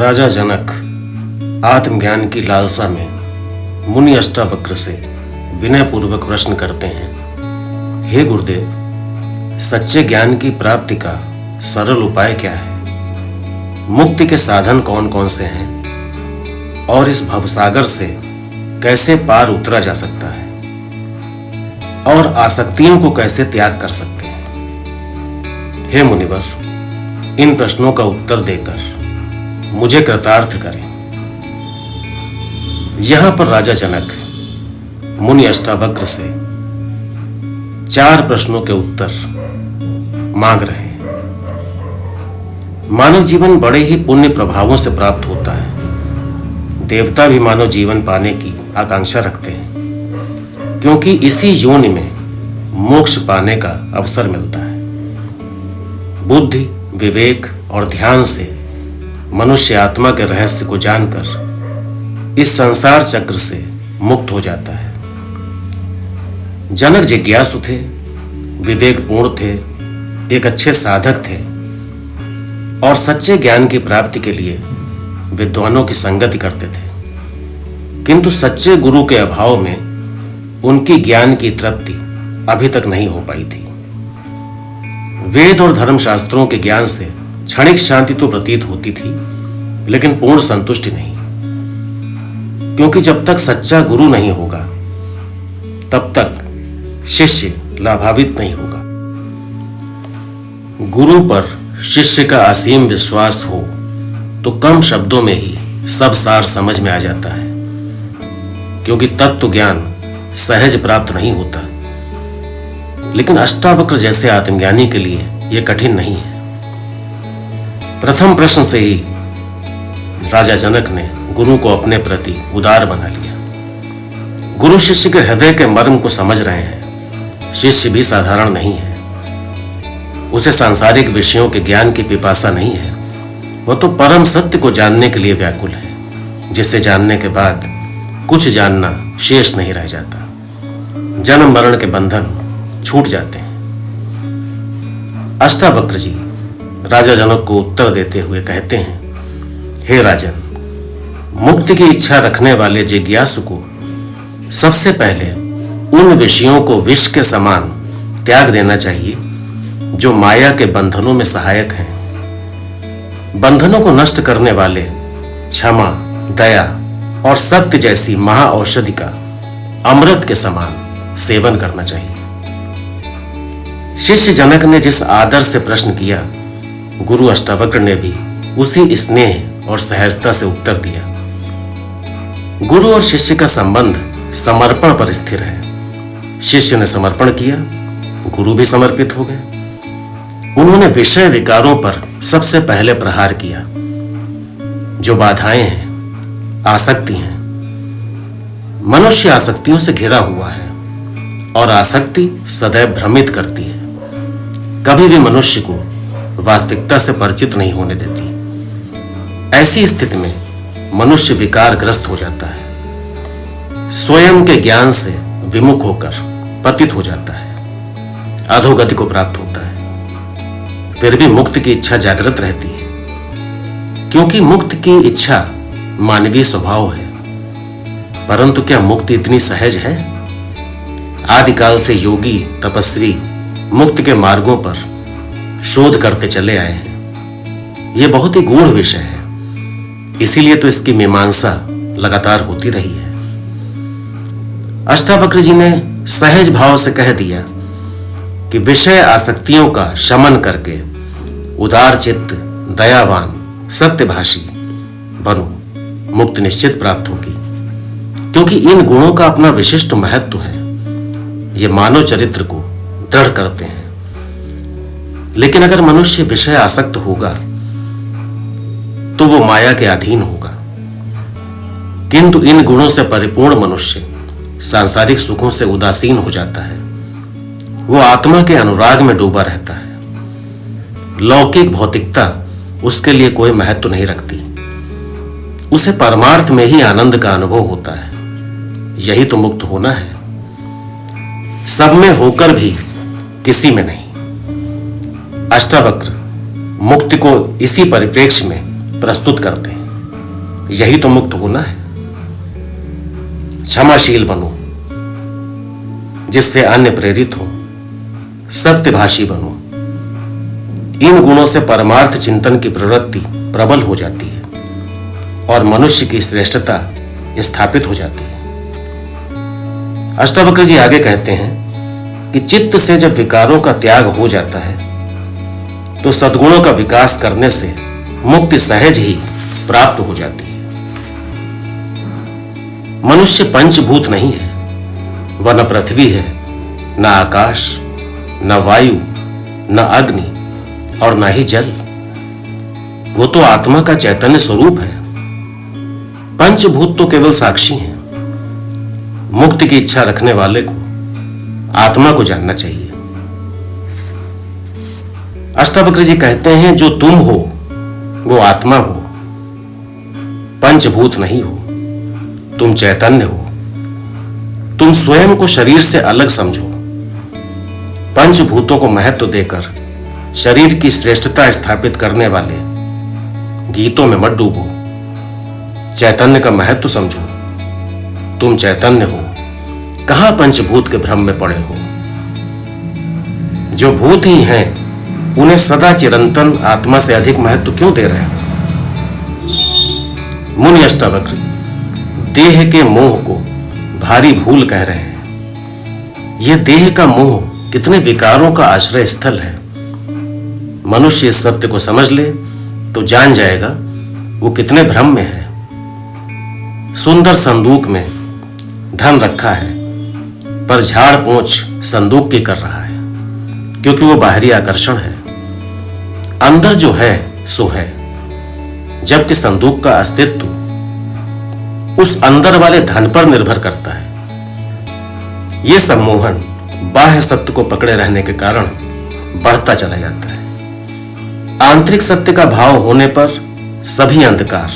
राजा जनक आत्मज्ञान की लालसा में मुनि अष्टावक्र से विनय पूर्वक प्रश्न करते हैं, हे गुरुदेव, सच्चे ज्ञान की प्राप्ति का सरल उपाय क्या है? मुक्ति के साधन कौन कौन से हैं और इस भवसागर से कैसे पार उतरा जा सकता है और आसक्तियों को कैसे त्याग कर सकते हैं? हे मुनिवर, इन प्रश्नों का उत्तर देकर मुझे कृतार्थ करें। यहां पर राजा जनक मुनि अष्टावक्र से 4 प्रश्नों के उत्तर मांग रहे हैं। मानव जीवन बड़े ही पुण्य प्रभावों से प्राप्त होता है। देवता भी मानव जीवन पाने की आकांक्षा रखते हैं, क्योंकि इसी योनि में मोक्ष पाने का अवसर मिलता है। बुद्धि, विवेक और ध्यान से मनुष्य आत्मा के रहस्य को जानकर इस संसार चक्र से मुक्त हो जाता है। जनक जिज्ञासु थे, विवेकपूर्ण थे, एक अच्छे साधक थे और सच्चे ज्ञान की प्राप्ति के लिए विद्वानों की संगति करते थे, किंतु सच्चे गुरु के अभाव में उनकी ज्ञान की तृप्ति अभी तक नहीं हो पाई थी। वेद और धर्मशास्त्रों के ज्ञान से क्षणिक शांति तो प्रतीत होती थी, लेकिन पूर्ण संतुष्टि नहीं, क्योंकि जब तक सच्चा गुरु नहीं होगा तब तक शिष्य लाभान्वित नहीं होगा। गुरु पर शिष्य का असीम विश्वास हो तो कम शब्दों में ही सब सार समझ में आ जाता है, क्योंकि तत्व ज्ञान सहज प्राप्त नहीं होता। लेकिन अष्टावक्र जैसे आत्मज्ञानी के लिए यह कठिन नहीं है। प्रथम प्रश्न से ही राजा जनक ने गुरु को अपने प्रति उदार बना लिया। गुरु शिष्य के हृदय के मर्म को समझ रहे हैं। शिष्य भी साधारण नहीं है। उसे सांसारिक विषयों के ज्ञान की पिपासा नहीं है। वह तो परम सत्य को जानने के लिए व्याकुल है, जिसे जानने के बाद कुछ जानना शेष नहीं रह जाता। जन्म मरण के बंधन छूट जाते हैं। अष्टावक्र जी राजा जनक को उत्तर देते हुए कहते हैं, हे राजन, मुक्ति की इच्छा रखने वाले जिज्ञासु को सबसे पहले उन विषयों को विष के समान त्याग देना चाहिए जो माया के बंधनों में सहायक हैं। बंधनों को नष्ट करने वाले क्षमा, दया और सत्य जैसी महाऔषधि का अमृत के समान सेवन करना चाहिए। शिष्य जनक ने जिस आदर से प्रश्न किया, गुरु अष्टावक्र ने भी उसी स्नेह और सहजता से उत्तर दिया। गुरु और शिष्य का संबंध समर्पण पर स्थिर है। शिष्य ने समर्पण किया, गुरु भी समर्पित हो गए। उन्होंने विषय विकारों पर सबसे पहले प्रहार किया। जो बाधाएं हैं, आसक्ति हैं। मनुष्य आसक्तियों से घिरा हुआ है और आसक्ति सदैव भ्रमित करती है, कभी भी मनुष्य को वास्तविकता से परिचित नहीं होने देती। ऐसी स्थिति में मनुष्य विकारग्रस्त हो जाता है, स्वयं के ज्ञान से विमुख होकर पतित हो जाता है, अधोगति को प्राप्त होता है। फिर भी मुक्ति की इच्छा जागृत रहती है, क्योंकि मुक्ति की इच्छा मानवीय स्वभाव है। परंतु क्या मुक्ति इतनी सहज है? आदिकाल से योगी तपस्वी मुक्ति के मार्गों पर शोध करते चले आए हैं। यह बहुत ही गूढ़ विषय है, इसीलिए तो इसकी मीमांसा लगातार होती रही है। अष्टावक्र जी ने सहज भाव से कह दिया कि विषय आसक्तियों का शमन करके उदार चित्त, दयावान, सत्यभाषी बनो, मुक्ति निश्चित प्राप्त होगी। क्योंकि इन गुणों का अपना विशिष्ट महत्व है। ये मानव चरित्र को दृढ़ करते हैं। लेकिन अगर मनुष्य विषय आसक्त होगा तो वो माया के अधीन होगा, किंतु इन गुणों से परिपूर्ण मनुष्य सांसारिक सुखों से उदासीन हो जाता है। वो आत्मा के अनुराग में डूबा रहता है। लौकिक भौतिकता उसके लिए कोई महत्व नहीं रखती। उसे परमार्थ में ही आनंद का अनुभव होता है। यही तो मुक्त होना है, सब में होकर भी किसी में नहीं। अष्टावक्र मुक्ति को इसी परिप्रेक्ष्य में प्रस्तुत करते हैं। यही तो मुक्त होना है। क्षमाशील बनो, जिससे अन्य प्रेरित हो। सत्यभाषी बनो, इन गुणों से परमार्थ चिंतन की प्रवृत्ति प्रबल हो जाती है और मनुष्य की श्रेष्ठता स्थापित हो जाती है। अष्टावक्र जी आगे कहते हैं कि चित्त से जब विकारों का त्याग हो जाता है तो सद्गुणों का विकास करने से मुक्ति सहज ही प्राप्त हो जाती है। मनुष्य पंचभूत नहीं है, वह न पृथ्वी है, न आकाश, न वायु, न अग्नि और न ही जल। वो तो आत्मा का चैतन्य स्वरूप है। पंचभूत तो केवल साक्षी हैं। मुक्ति की इच्छा रखने वाले को आत्मा को जानना चाहिए। अष्टावक्र जी कहते हैं, जो तुम हो वो आत्मा हो, पंचभूत नहीं हो, तुम चैतन्य हो। तुम स्वयं को शरीर से अलग समझो। पंचभूतों को महत्व देकर शरीर की श्रेष्ठता स्थापित करने वाले गीतों में मत डूबो। चैतन्य का महत्व समझो। तुम चैतन्य हो, कहां पंचभूत के भ्रम में पड़े हो। जो भूत ही हैं उन्हें सदा चिरंतन आत्मा से अधिक महत्व क्यों दे रहे हो। मुनि अष्टावक्र देह के मोह को भारी भूल कह रहे हैं। यह देह का मोह कितने विकारों का आश्रय स्थल है। मनुष्य इस सत्य को समझ ले तो जान जाएगा वो कितने भ्रम में है। सुंदर संदूक में धन रखा है, पर झाड़ पोंछ संदूक की कर रहा है, क्योंकि वो बाहरी आकर्षण है। अंदर जो है सो है, जबकि संदूक का अस्तित्व उस अंदर वाले धन पर निर्भर करता है। यह सम्मोहन बाह्य सत्य को पकड़े रहने के कारण बढ़ता चला जाता है। आंतरिक सत्य का भाव होने पर सभी अंधकार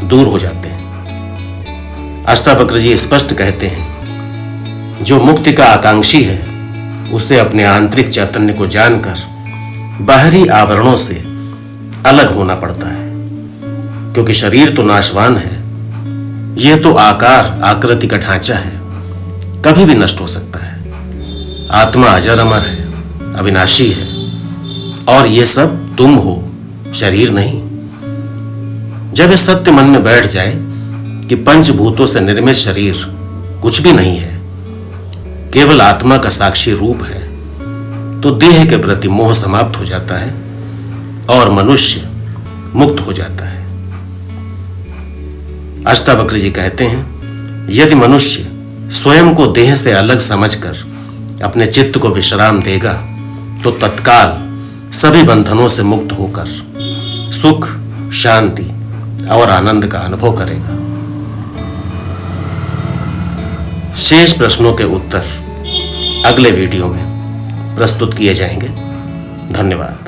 दूर हो जाते हैं। अष्टावक्र जी स्पष्ट कहते हैं, जो मुक्ति का आकांक्षी है उसे अपने आंतरिक चैतन्य को जानकर बाहरी आवरणों से अलग होना पड़ता है, क्योंकि शरीर तो नाशवान है। यह तो आकार आकृति का ढांचा है, कभी भी नष्ट हो सकता है। आत्मा अजर अमर है, अविनाशी है, और यह सब तुम हो, शरीर नहीं। जब यह सत्य मन में बैठ जाए कि पंचभूतों से निर्मित शरीर कुछ भी नहीं है, केवल आत्मा का साक्षी रूप है, तो देह के प्रति मोह समाप्त हो जाता है और मनुष्य मुक्त हो जाता है। अष्टावक्र जी कहते हैं, यदि मनुष्य स्वयं को देह से अलग समझकर अपने चित्त को विश्राम देगा तो तत्काल सभी बंधनों से मुक्त होकर सुख, शांति और आनंद का अनुभव करेगा। शेष प्रश्नों के उत्तर अगले वीडियो में प्रस्तुत किए जाएंगे। धन्यवाद।